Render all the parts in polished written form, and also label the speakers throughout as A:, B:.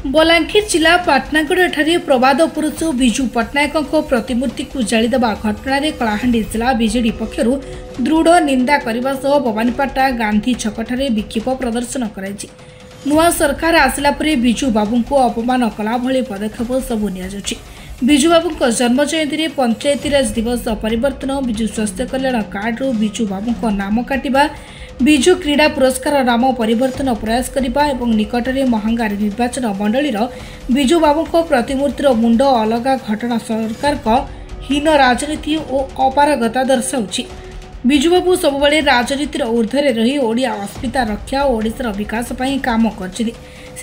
A: बलांगीर जिला पाटनागढ़ प्रवाद पुरुष विजु पट्टनायक प्रतिमूर्ति को जालीदेवा घटन कलाहांडी जिला बीजेडी पक्षर दृढ़ निंदा करने सह भवानीपाटना गांधी छकठारे विक्षोभ प्रदर्शन कराई। नुआ सरकार आसला परे विजु बाबू को अपमान कला भली पदक्षेप सबू नि विजु बाबू जन्म जयंती पंचायतीराज दिवस परिवर्तन विजु स्वास्थ्य कल्याण कार्ड विजु बाबू नाम काटिबा विजु क्रीड़ा पुरस्कार नाम परिवर्तन प्रयास करने और निकटरे महांगार निर्वाचन मंडलीर विजु बाबू प्रतिमूर्तिर मुंड अलगा घटना सरकार हीन राजनीति और अपारगता दर्शाऊँच। विजु बाबू सबुबले राजनीतिर ऊर्ध्वे रही ओडिया अस्मिता रक्षा और ओडिशार विकास पर काम कर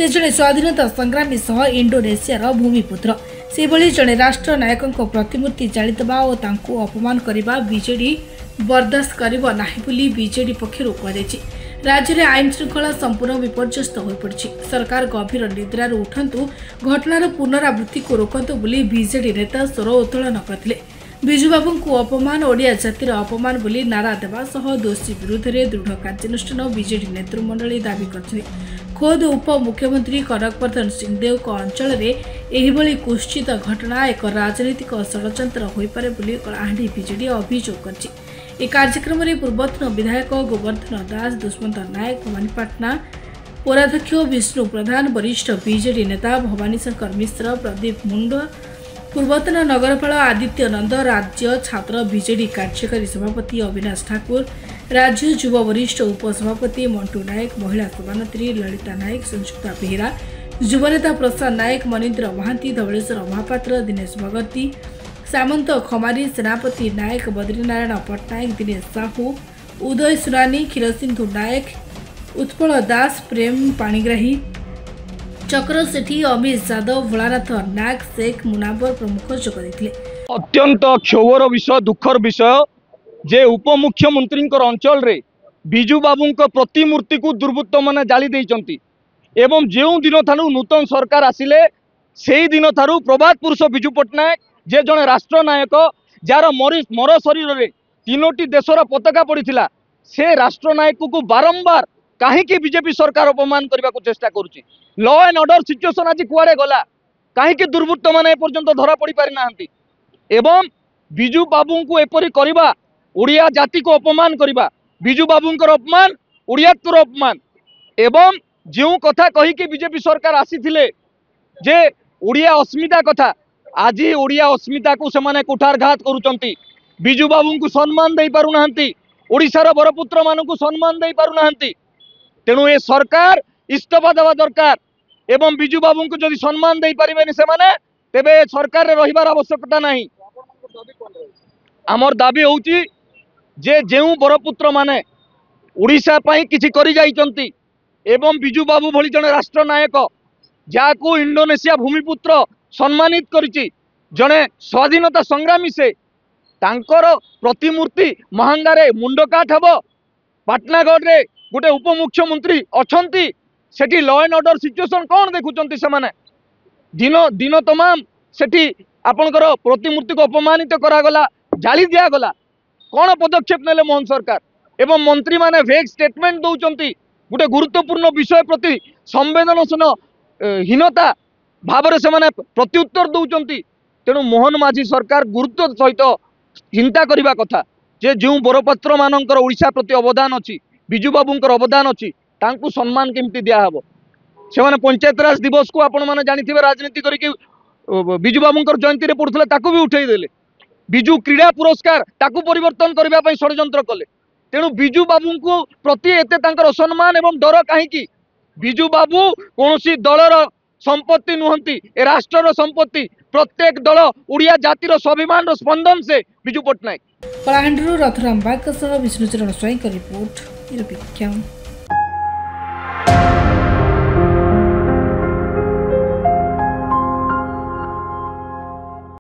A: जड़े स्वाधीनता संग्रामी सह इंडोनेशियार भूमिपुत्र से जड़े राष्ट्र नायक प्रतिमूर्ति जालीदेवा और अपमान करने बीजेडी बर्दाश्त करिबो नाही बोली बीजेडी पक्षरु कहिछि। राज्य में आईन श्रृंखला संपूर्ण विपर्यस्त हो पड़ी। सरकार गभीर निद्रार उठंतु घटनार पुनरावृत्ति को रोकंतु बोली बीजेडी नेता स्वर उत्तोलन करथिले। विजु बाबू को अपमान ओडिया जातिर अपमान बोली नारा देवा सह दोषी विरुद्ध में दृढ़ कार्यानुष्ठान बीजेडी नेतृमंडली दाबी करथिले। खोद उप मुख्यमंत्री कनकवर्धन सिंहदेव अंचल में कुत्सित घटना एक राजनीतिक षड्यंत्र होइपारे बोली कलाहांडी बीजेडी अभियोग करछि। ए कार्यक्रम में पूर्वतन विधायक गोवर्धन दास, दुष्मंत नायक, भवानीपाटना पौराध्यक्ष विष्णु प्रधान, वरिष्ठ बीजेडी नेता भवानी शंकर मिश्र, प्रदीप मुंड, पूर्वतन नगरपाल आदित्य नंद, राज्य छात्र बीजेडी कार्यकारी सभापति अविनाश ठाकुर, राज्य युवा वरिष्ठ उपसभापति मंटू नायक, महिला सभानेत्री ललिता नायक, संयुक्ता बेहेरा, युवनेता प्रसाद नायक, मनीन्द्र महांती, धवलेश्वर महापात्र, दिनेश भगती, सामंत खमारी, सेनापति नायक, बद्रीनारायण पट्टनायक, दिनेश साहू, उदय सुरानी, क्षीरसिंधु नायक, उत्पल दास, प्रेम पाणिग्राही, चक्र सेठी, अमित यादव, भोलानाथ नाग, शेख मुनावर प्रमुख जोग देथिले।
B: अत्यंत क्षोभर विषय, दुखर विषय जे उपमुख्यमंत्री अंचल रे विजु बाबू प्रतिमूर्ति को दुर्वृत्त मैंने जाली देइचंती एवं जो दिन थारू नूतन सरकार आसिले से दिन थारू प्रभात पुरुष विजु पट्टनायक जे जड़े राष्ट्र नायक जार मर शरीर में तीनोटी देशर पताका पड़ता से राष्ट्र नायक को बारंबार कहीं बीजेपी सरकार अपमान करने को चेष्टा करुच्ची। लॉ एंड ऑर्डर सिचुएशन आज कुआड़े गला कहीं दुर्वृत्त मैंने एपर्यंत धरा पड़ पारि नाहंती एवं विजु बाबू को एपरी करवा ओडिया जाति को अपमान करवा विजु बाबूंकर अपमान ओडियात्वर अपमान एवं जो कथा कहीकि बीजेपी सरकार आसी जे ओडिया अस्मिता कथा आज ओडिया अस्मिता को सेमाने कुठारघात करुचंती। विजु बाबू को सम्मान दे पारु नाहंती, ओडिशार बरपुत्र मानकु सम्मान दे पारु नाहंती। तेणु ए सरकार इस्तीफा देवा दरकार एवं विजु बाबू को जदि सम्मान दे पारिबेनि सेमाने तेबे सरकार रे रहिबार आवश्यकता नहीं। आमर दाबी होउची जे जेउ बरपुत्र माने ओडिशा पई किछि करि जाइचंती एवं विजु बाबू भली जने राष्ट्र नायक जाको इंडोनेशिया भूमिपुत्र सम्मानित करिछि जने स्वाधीनता संग्रामी से तांकर प्रतिमूर्ति महांगारे मुंड काट हबो। पाटनागढ़ रे गोटे उपमुख्यमंत्री अछंती सेठी लॉ एंड ऑर्डर सिचुएशन कौन देखुचंती सेमाने दिन दिन तमाम सेठी आपनकर प्रतिमूर्ति को अपमानित करागला जाली दिया गला कौन पदक्षेप नेले मोहन सरकार एवं मंत्री माने वेग स्टेटमेंट दौचंती गोटे गुरुत्वपूर्ण विषय प्रति संवेदनशील हीनता भाव से माने प्रत्युत्तर दौचंती। तेणु मोहन माझी सरकार गुरुत्व सहित चिंता करने कथा जे जो बरपत्र मानकर ओडिशा प्रति अवदान अच्छी विजु बाबूंकर अवदान अच्छी तांकु सम्मान केमती दियाहब से माने पंचायतराज दिवस को आपण माने जानिथिबे राजनीति करके विजु बाबूंकर जयंती रे पड़ुथले ताकू भी उठेई देले विजु क्रीड़ा पुरस्कार ताकू परिवर्तन करबा पई षड्यंत्र कले। तेणु विजु बाबू को प्रति एते तांकर असम्मान एवं डर कहीं विजु बाबू कौनसी दलर संपत्ति नुहंती ए राष्ट्र संपत्ति प्रत्येक दल ओडिया जातिर स्वाभिमान स्पंदन से विजु पट्टनायक।
A: कलाहांडी रथराम बाग विष्णुचरण स्वाई का रिपोर्ट।